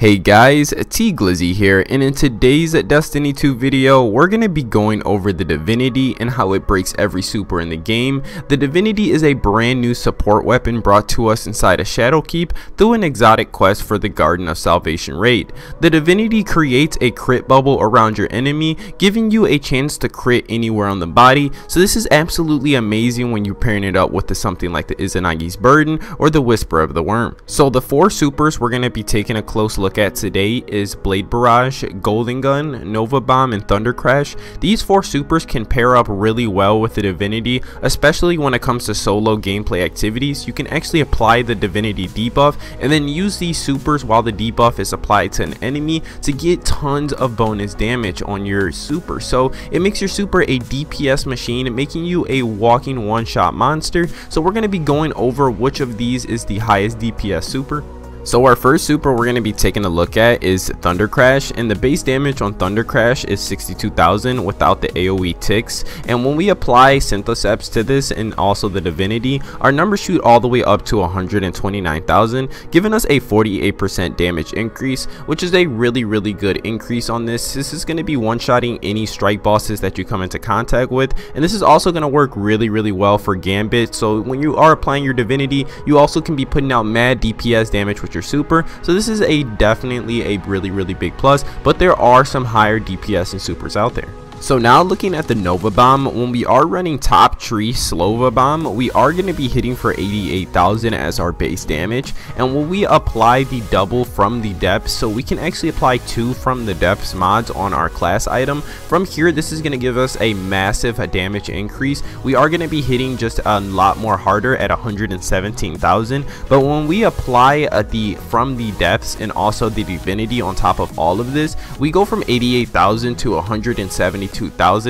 Hey guys, T Glizzy here, and in today's Destiny 2 video, we're going to be going over the Divinity and how it breaks every super in the game. The Divinity is a brand new support weapon brought to us inside a Shadowkeep through an exotic quest for the Garden of Salvation raid. The Divinity creates a crit bubble around your enemy, giving you a chance to crit anywhere on the body, so this is absolutely amazing when you're pairing it up with something like the Izanagi's Burden or the Whisper of the Worm. So the four supers we're going to be taking a close look at today is Blade Barrage, Golden Gun, Nova Bomb, and Thunder Crash. These four supers can pair up really well with the Divinity, especially when it comes to solo gameplay activities. You can actually apply the Divinity debuff and then use these supers while the debuff is applied to an enemy to get tons of bonus damage on your super. So it makes your super a DPS machine, making you a walking one-shot monster. So we're going to be going over which of these is the highest DPS super. So our first super we're going to be taking a look at is Thunder Crash, and the base damage on Thunder Crash is 62,000 without the AoE ticks, and when we apply Synthoceps to this and also the Divinity, our numbers shoot all the way up to 129,000, giving us a 48% damage increase, which is a really good increase on this. This is going to be one-shotting any strike bosses that you come into contact with, and this is also going to work really well for Gambit. So when you are applying your Divinity, you also can be putting out mad DPS damage with your super, so this is definitely a really big plus, but there are some higher DPS and supers out there. So now looking at the Nova Bomb, when we are running top tree Slova Bomb, we are going to be hitting for 88,000 as our base damage, and when we apply the double from the depths, so we can actually apply 2 from the depths mods on our class item. From here, this is going to give us a massive damage increase. We are going to be hitting just a lot more harder at 117,000, but when we apply the from the depths and also the Divinity on top of all of this, we go from 88,000 to 172,000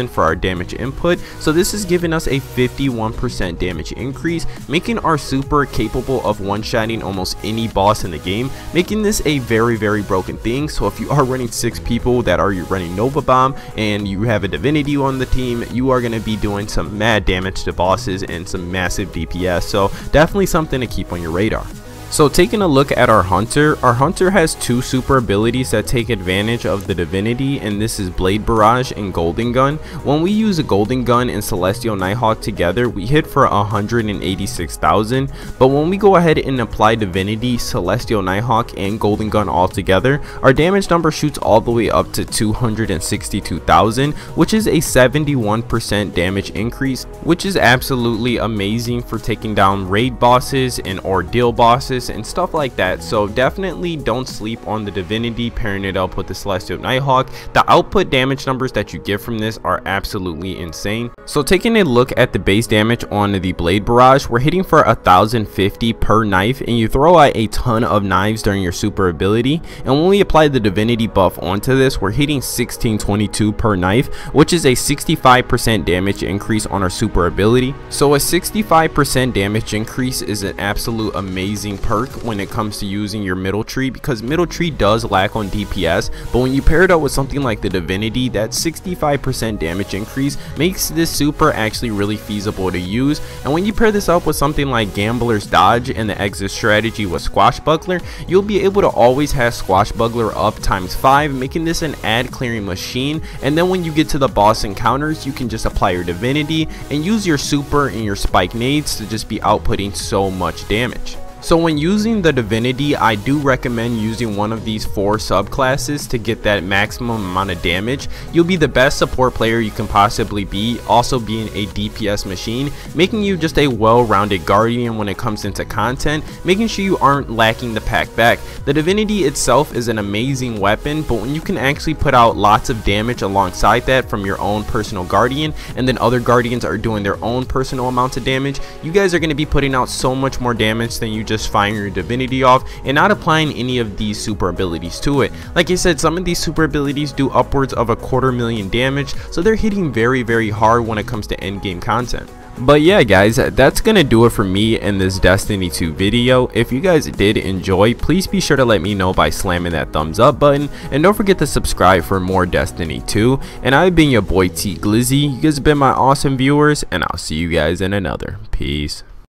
for our damage input. So this is giving us a 51% damage increase, making our super capable of one-shotting almost any boss in the game, making this a very broken thing. So if you are running 6 people that are running Nova Bomb and you have a Divinity on the team, you are going to be doing some mad damage to bosses and some massive DPS, so definitely something to keep on your radar. So taking a look at our Hunter has 2 super abilities that take advantage of the Divinity, and this is Blade Barrage and Golden Gun. When we use a Golden Gun and Celestial Nighthawk together, we hit for 186,000, but when we go ahead and apply Divinity, Celestial Nighthawk, and Golden Gun all together, our damage number shoots all the way up to 262,000, which is a 71% damage increase, which is absolutely amazing for taking down raid bosses and ordeal bosses and stuff like that. So definitely don't sleep on the Divinity, pairing it up with the Celestial Nighthawk. The output damage numbers that you get from this are absolutely insane. So taking a look at the base damage on the Blade Barrage, we're hitting for 1,050 per knife, and you throw out a ton of knives during your super ability, and when we apply the Divinity buff onto this, we're hitting 1622 per knife, which is a 65% damage increase on our super ability. So a 65% damage increase is an absolute amazing perk when it comes to using your middle tree, because middle tree does lack on DPS, but when you pair it up with something like the Divinity, that 65% damage increase makes this super actually really feasible to use. And when you pair this up with something like Gambler's Dodge and the exit strategy with Swashbuckler, you'll be able to always have Swashbuckler up ×5, making this an ad clearing machine. And then when you get to the boss encounters, you can just apply your Divinity and use your super and your spike nades to just be outputting so much damage. So when using the Divinity, I do recommend using one of these 4 subclasses to get that maximum amount of damage. You'll be the best support player you can possibly be, also being a DPS machine, making you just a well-rounded guardian when it comes into content, making sure you aren't lacking the pack back. The Divinity itself is an amazing weapon, but when you can actually put out lots of damage alongside that from your own personal guardian, and then other guardians are doing their own personal amounts of damage, you guys are going to be putting out so much more damage than you just firing your Divinity off and not applying any of these super abilities to it. Like I said, some of these super abilities do upwards of 250,000 damage, so they're hitting very hard when it comes to end game content. But yeah guys, that's gonna do it for me in this Destiny 2 video. If you guys did enjoy, please be sure to let me know by slamming that thumbs up button, and don't forget to subscribe for more Destiny 2. And I've been your boy T Glizzy. You guys have been my awesome viewers, and I'll see you guys in another. Peace.